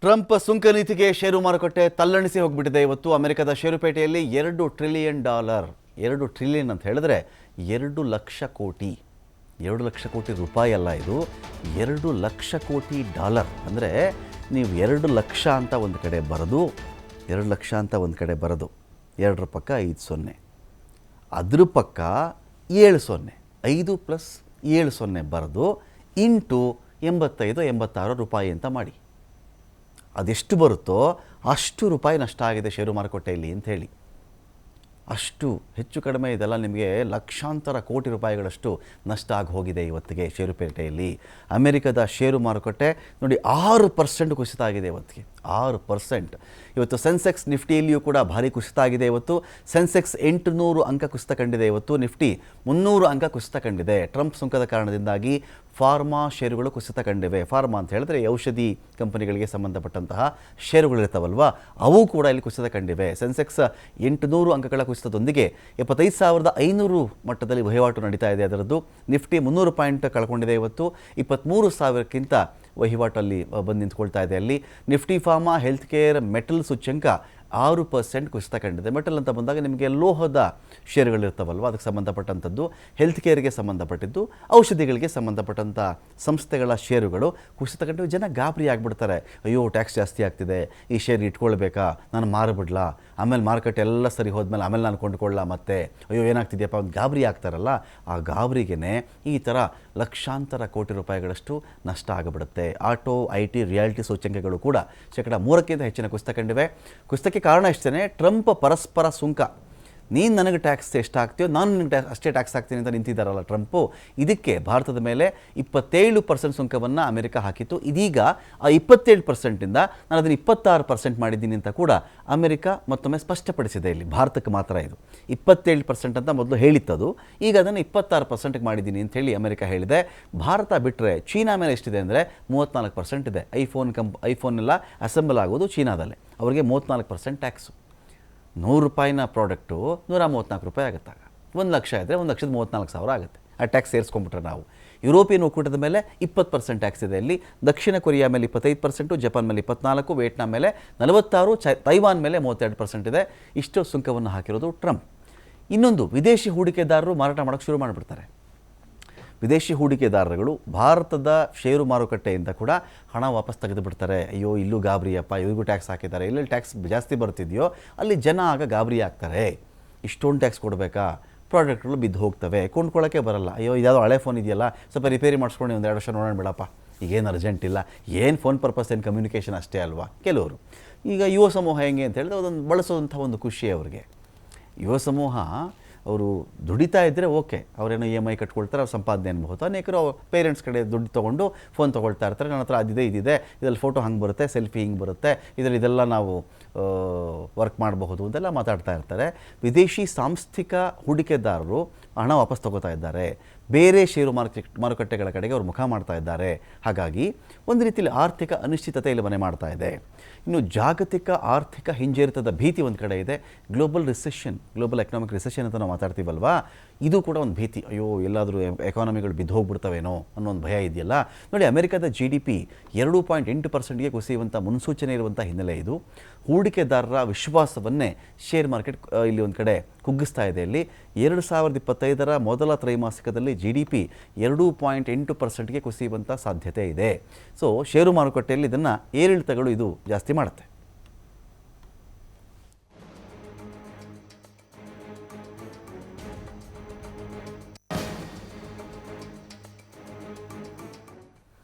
Trump ಸುಂಕ ನೀತಿಗೆ ಷೇರು ಮಾರುಕಟ್ಟೆ ತಲ್ಲಣಿಸಿ ಹೋಗಿಬಿಟ್ಟಿದೆ. ಇವತ್ತು ಅಮೆರಿಕದ ಷೇರುಪೇಟೆಯಲ್ಲಿ $2 ಟ್ರಿಲಿಯನ್, 2 ಟ್ರಿಲಿಯನ್ ಅಂತ ಹೇಳಿದ್ರೆ 2 ಲಕ್ಷ ಕೋಟಿ, 2 ಲಕ್ಷ ಕೋಟಿ ರೂಪಾಯಿ ಅಲ್ಲ, ಇದು 2 ಲಕ್ಷ ಕೋಟಿ ಡಾಲರ್. ಅಂದರೆ ನೀವು 2 ಲಕ್ಷ ಅಂತ ಒಂದು ಕಡೆ ಬರೆದು, 2 ಲಕ್ಷ ಅಂತ ಒಂದು ಕಡೆ ಬರೆದು, 2ರ ಪಕ್ಕ 5 ಸೊನ್ನೆ, ಅದ್ರ ಪಕ್ಕ 7 ಸೊನ್ನೆ, 5 ಪ್ಲಸ್ 7 ಸೊನ್ನೆ ಬರೆದು ಇಂಟು 85-86 ರೂಪಾಯಿ ಅಂತ ಮಾಡಿ. ಅದೆಷ್ಟು ಬರುತ್ತೋ ಅಷ್ಟು ರೂಪಾಯಿ ನಷ್ಟ ಆಗಿದೆ ಷೇರು ಮಾರುಕಟ್ಟೆಯಲ್ಲಿ ಅಂತ ಹೇಳಿ. ಅಷ್ಟು ಹೆಚ್ಚು ಕಡಿಮೆ ಇದೆಲ್ಲ ನಿಮಗೆ ಲಕ್ಷಾಂತರ ಕೋಟಿ ರೂಪಾಯಿಗಳಷ್ಟು ನಷ್ಟ ಆಗಿ ಹೋಗಿದೆ ಇವತ್ತಿಗೆ ಷೇರುಪೇಟೆಯಲ್ಲಿ. ಅಮೆರಿಕದ ಷೇರು ಮಾರುಕಟ್ಟೆ ನೋಡಿ 6% ಕುಸಿತ ಆಗಿದೆ ಇವತ್ತಿಗೆ, 6%. ಇವತ್ತು ಸೆನ್ಸೆಕ್ಸ್ ನಿಫ್ಟಿಯಲ್ಲಿಯೂ ಕೂಡ ಭಾರಿ ಕುಸಿತ ಆಗಿದೆ. ಇವತ್ತು ಸೆನ್ಸೆಕ್ಸ್ 800 ಅಂಕ ಕುಸಿತ ಕಂಡಿದೆ. ಇವತ್ತು ನಿಫ್ಟಿ 300 ಅಂಕ ಕುಸಿತ ಕಂಡಿದೆ. ಟ್ರಂಪ್ ಸುಂಕದ ಕಾರಣದಿಂದಾಗಿ ಫಾರ್ಮಾ ಷೇರುಗಳು ಕುಸಿತ ಕಂಡಿವೆ. ಫಾರ್ಮಾ ಅಂತ ಹೇಳಿದ್ರೆ ಔಷಧಿ ಕಂಪನಿಗಳಿಗೆ ಸಂಬಂಧಪಟ್ಟಂತಹ ಷೇರುಗಳಿರ್ತಾವಲ್ವ, ಅವು ಕೂಡ ಇಲ್ಲಿ ಕುಸಿತ ಕಂಡಿವೆ. ಸೆನ್ಸೆಕ್ಸ್ 800 ಅಂಕಗಳ ಕುಸಿತದೊಂದಿಗೆ 75,500 ಮಟ್ಟದಲ್ಲಿ ವಹಿವಾಟು ನಡೀತಾ ಇದೆ ಅದರದ್ದು. ನಿಫ್ಟಿ 300 ಪಾಯಿಂಟ್ ಕಳ್ಕೊಂಡಿದೆ. ಇವತ್ತು 23,000ಕ್ಕಿಂತ ವಹಿವಾಟಲ್ಲಿ ಬಂದು ನಿಂತ್ಕೊಳ್ತಾ ಇದೆ. ಅಲ್ಲಿ Nifty pharma, health care, metal ಸೂಚ್ಯಂಕ 6% ಕುಸಿತ ಕಂಡಿದೆ. ಮೆಟಲ್ ಅಂತ ಬಂದಾಗ ನಿಮಗೆ ಲೋಹದ ಷೇರುಗಳಿರ್ತಾವಲ್ವ, ಅದಕ್ಕೆ ಸಂಬಂಧಪಟ್ಟಂಥದ್ದು, ಹೆಲ್ತ್ ಕೇರ್ಗೆ ಸಂಬಂಧಪಟ್ಟಿದ್ದು, ಔಷಧಿಗಳಿಗೆ ಸಂಬಂಧಪಟ್ಟಂಥ ಸಂಸ್ಥೆಗಳ ಷೇರುಗಳು ಕುಸಿತ ಕಂಡು ಜನ ಗಾಬರಿ ಆಗಿಬಿಡ್ತಾರೆ. ಅಯ್ಯೋ, ಟ್ಯಾಕ್ಸ್ ಜಾಸ್ತಿ ಆಗ್ತಿದೆ, ಈ ಶೇರ್ ಇಟ್ಕೊಳ್ಬೇಕಾ, ನಾನು ಮಾರಿಬಿಡ್ಲಾ, ಆಮೇಲೆ ಮಾರ್ಕೆಟ್ ಎಲ್ಲ ಸರಿ ಹೋದ್ಮೇಲೆ ಆಮೇಲೆ ನಾನು ಕೊಂಡ್ಕೊಳ್ಳ, ಮತ್ತೆ ಅಯ್ಯೋ ಏನಾಗ್ತಿದೆಯಪ್ಪ ಒಂದು ಗಾಬರಿ ಆಗ್ತಾರಲ್ಲ, ಆ ಗಾಬರಿಗೇ ಈ ಥರ ಲಕ್ಷಾಂತರ ಕೋಟಿ ರೂಪಾಯಿಗಳಷ್ಟು ನಷ್ಟ ಆಗಿಬಿಡುತ್ತೆ. ಆಟೋ, IT, ರಿಯಾಲಿಟಿ ಸೂಚ್ಯಂಕಗಳು ಕೂಡ 3% ಹೆಚ್ಚಿನ ಕುಸಿತ ಕಂಡಿವೆ. ಕುಸಿತಕ್ಕೆ ಕಾರಣ ಇಷ್ಟೇ, ಟ್ರಂಪ್ ಪರಸ್ಪರ ಸುಂಕ, ನೀನು ನನಗೆ ಟ್ಯಾಕ್ಸ್ ಎಷ್ಟು ಹಾಕ್ತೀಯೋ ನಾನು ನಿನಗೆ ಅಷ್ಟೇ ಟ್ಯಾಕ್ಸ್ ಹಾಕ್ತೀನಿ ಅಂತ ನಿಂತಿದ್ದಾರಲ್ಲ ಟ್ರಂಪು. ಇದಕ್ಕೆ ಭಾರತದ ಮೇಲೆ 27% ಸುಂಕವನ್ನು ಅಮೆರಿಕ ಹಾಕಿತ್ತು. ಇದೀಗ ಆ 27%ಇಂದ ನಾನು ಅದನ್ನು 26% ಮಾಡಿದ್ದೀನಿ ಅಂತ ಕೂಡ ಅಮೆರಿಕ ಮತ್ತೊಮ್ಮೆ ಸ್ಪಷ್ಟಪಡಿಸಿದೆ. ಇಲ್ಲಿ ಭಾರತಕ್ಕೆ ಮಾತ್ರ ಇದು 27% ಅಂತ ಮೊದಲು ಹೇಳಿತ್ತದು, ಈಗ ಅದನ್ನು 26% ಮಾಡಿದ್ದೀನಿ ಅಂತ ಹೇಳಿ ಅಮೆರಿಕ ಹೇಳಿದೆ. ಭಾರತ ಬಿಟ್ಟರೆ ಚೀನಾ ಮೇಲೆ ಎಷ್ಟಿದೆ ಅಂದರೆ 34% ಇದೆ. ಐಫೋನ್ ಎಲ್ಲ ಅಸೆಂಬಲ್ ಆಗೋದು ಚೀನಾದಲ್ಲೇ, ಅವರಿಗೆ 34% ಟ್ಯಾಕ್ಸು. 100 ರೂಪಾಯಿನ ಪ್ರಾಡಕ್ಟು 134 ರೂಪಾಯಿ ಆಗುತ್ತಾಗ, 1 ಲಕ್ಷ ಇದ್ದರೆ 1,34,000 ಆಗುತ್ತೆ. ಆ ಟ್ಯಾಕ್ಸ್ ಸೇರಿಸ್ಕೊಂಡ್ಬಿಟ್ರೆ ನಾವು. ಯುರೋಪಿಯನ್ ಒಕ್ಕೂಟದ ಮೇಲೆ 20% ಟ್ಯಾಕ್ಸ್ ಇದೆ. ಅಲ್ಲಿ ದಕ್ಷಿಣ ಕೊರಿಯಾ ಮೇಲೆ 25%, ಜಪಾನ್ ಮೇಲೆ 24%, ವಿಯೆಟ್ನಾಂ ಮೇಲೆ 46%, ತೈವಾನ್ ಮೇಲೆ 32% ಇದೆ. ಇಷ್ಟು ಸುಂಕವನ್ನು ಹಾಕಿರೋದು ಟ್ರಂಪ್. ಇನ್ನೊಂದು, ವಿದೇಶಿ ಹೂಡಿಕೆದಾರರು ಮಾರಾಟ ಮಾಡೋಕ್ಕೆ ಶುರು ಮಾಡಿಬಿಡ್ತಾರೆ. ವಿದೇಶಿ ಹೂಡಿಕೆದಾರರುಗಳು ಭಾರತದ ಷೇರು ಮಾರುಕಟ್ಟೆಯಿಂದ ಕೂಡ ಹಣ ವಾಪಸ್ ತೆಗೆದು ಬಿಡ್ತಾರೆ. ಅಯ್ಯೋ, ಇಲ್ಲೂ ಗಾಬರಿಯಪ್ಪ, ಇವ್ರಿಗೂ ಟ್ಯಾಕ್ಸ್ ಹಾಕಿದ್ದಾರೆ, ಎಲ್ಲೆಲ್ಲಿ ಟ್ಯಾಕ್ಸ್ ಜಾಸ್ತಿ ಬರ್ತಿದೆಯೋ ಅಲ್ಲಿ ಜನ ಆಗ ಗಾಬರಿ ಆಗ್ತಾರೆ. ಇಷ್ಟೊಂದು ಟ್ಯಾಕ್ಸ್ ಕೊಡಬೇಕಾ, ಪ್ರಾಡಕ್ಟ್ಗಳು ಬಿದ್ದು ಹೋಗ್ತವೆ, ಕೊಂಡ್ಕೊಳ್ಳೋಕ್ಕೆ ಬರಲ್ಲ. ಅಯ್ಯೋ, ಇದ್ಯಾವುದೋ ಹಳೆ ಫೋನ್ ಇದೆಯಲ್ಲ, ಸ್ವಲ್ಪ ರಿಪೇರಿ ಮಾಡಿಸ್ಕೊಂಡು 1-2 ವರ್ಷ ನೋಡೋಣ ಬಿಡಪ್ಪ, ಈಗೇನು ಅರ್ಜೆಂಟ್ ಇಲ್ಲ, ಏನು ಫೋನ್ ಪರ್ಪಸ್, ಏನು ಕಮ್ಯುನಿಕೇಷನ್ ಅಷ್ಟೇ ಅಲ್ವಾ. ಕೆಲವರು ಈಗ ಯುವ ಸಮೂಹ ಹೆಂಗೆ ಅಂತ ಹೇಳಿದ್ರೆ ಅದೊಂದು ಬಳಸೋದಂಥ ಒಂದು ಖುಷಿ ಅವರಿಗೆ. ಯುವ ಸಮೂಹ ಅವರು ದುಡಿತಾ ಇದ್ದರೆ ಓಕೆ, ಅವರೇನೋ EMI ಕಟ್ಕೊಳ್ತಾರೆ, ಅವ್ರು ಸಂಪಾದನೆ ಅನ್ಬಹುದು. ಅನೇಕರು ಪೇರೆಂಟ್ಸ್ ಕಡೆ ದುಡ್ಡು ತೊಗೊಂಡು ಫೋನ್ ತೊಗೊಳ್ತಾ ಇರ್ತಾರೆ. ನನ್ನ ಹತ್ರ ಅದಿದೆ, ಇದಿದೆ, ಇದರಲ್ಲಿ ಫೋಟೋ ಹಂಗೆ ಬರುತ್ತೆ, ಸೆಲ್ಫಿ ಹಿಂಗೆ ಬರುತ್ತೆ, ಇದರಲ್ಲಿ ಇದೆಲ್ಲ ನಾವು ವರ್ಕ್ ಮಾಡಬಹುದು ಅಂತೆಲ್ಲ ಮಾತಾಡ್ತಾ ಇರ್ತಾರೆ. ವಿದೇಶಿ ಸಾಂಸ್ಥಿಕ ಹೂಡಿಕೆದಾರರು ಹಣ ವಾಪಸ್ ತೊಗೋತಾ ಇದ್ದಾರೆ, ಬೇರೆ ಷೇರು ಮಾರುಕಟ್ಟೆಗಳ ಕಡೆಗೆ ಅವರು ಮುಖ ಮಾಡ್ತಾ ಇದ್ದಾರೆ. ಹಾಗಾಗಿ ಒಂದು ರೀತಿಯಲ್ಲಿ ಆರ್ಥಿಕ ಅನಿಶ್ಚಿತತೆ ಇಲ್ಲಿ ಮನೆ ಮಾಡ್ತಾ ಇದೆ. ಇನ್ನು ಜಾಗತಿಕ ಆರ್ಥಿಕ ಹಿಂಜರಿತದ ಭೀತಿ ಒಂದು ಕಡೆ ಇದೆ. ಗ್ಲೋಬಲ್ ಎಕನಾಮಿಕ್ ರಿಸೆಷನ್ ಅಂತ ನಾವು ಮಾತಾಡ್ತೀವಲ್ವಾ, ಇದು ಕೂಡ ಒಂದು ಭೀತಿ. ಅಯ್ಯೋ, ಎಲ್ಲಾದರೂ ಎಕಾನಮಿಗಳು ಬಿದ್ದು ಹೋಗ್ಬಿಡ್ತವೇನೋ ಅನ್ನೋ ಒಂದು ಭಯ ಇದೆಯಲ್ಲ. ನೋಡಿ, ಅಮೆರಿಕದ GDP 2.8%ಗೆ ಕುಸಿಯುವಂಥ ಮುನ್ಸೂಚನೆ ಇರುವಂಥ ಹಿನ್ನೆಲೆ ಇದು. ಹೂಡಿಕೆದಾರರ ವಿಶ್ವಾಸವನ್ನೇ ಶೇರ್ ಮಾರ್ಕೆಟ್ ಇಲ್ಲಿ ಒಂದು ಕಡೆ ಕುಗ್ಗಿಸ್ತಾ ಇದೆ. ಇಲ್ಲಿ 2025ರ ಮೊದಲ ತ್ರೈಮಾಸಿಕದಲ್ಲಿ GDP 2.8%ಗೆ ಕುಸಿಯುವಂಥ ಸಾಧ್ಯತೆ ಇದೆ. ಸೊ ಷೇರು ಮಾರುಕಟ್ಟೆಯಲ್ಲಿ ಇದನ್ನು ಏರಿಳಿತಗಳು ಇದು ಜಾಸ್ತಿ ಮಾಡುತ್ತೆ.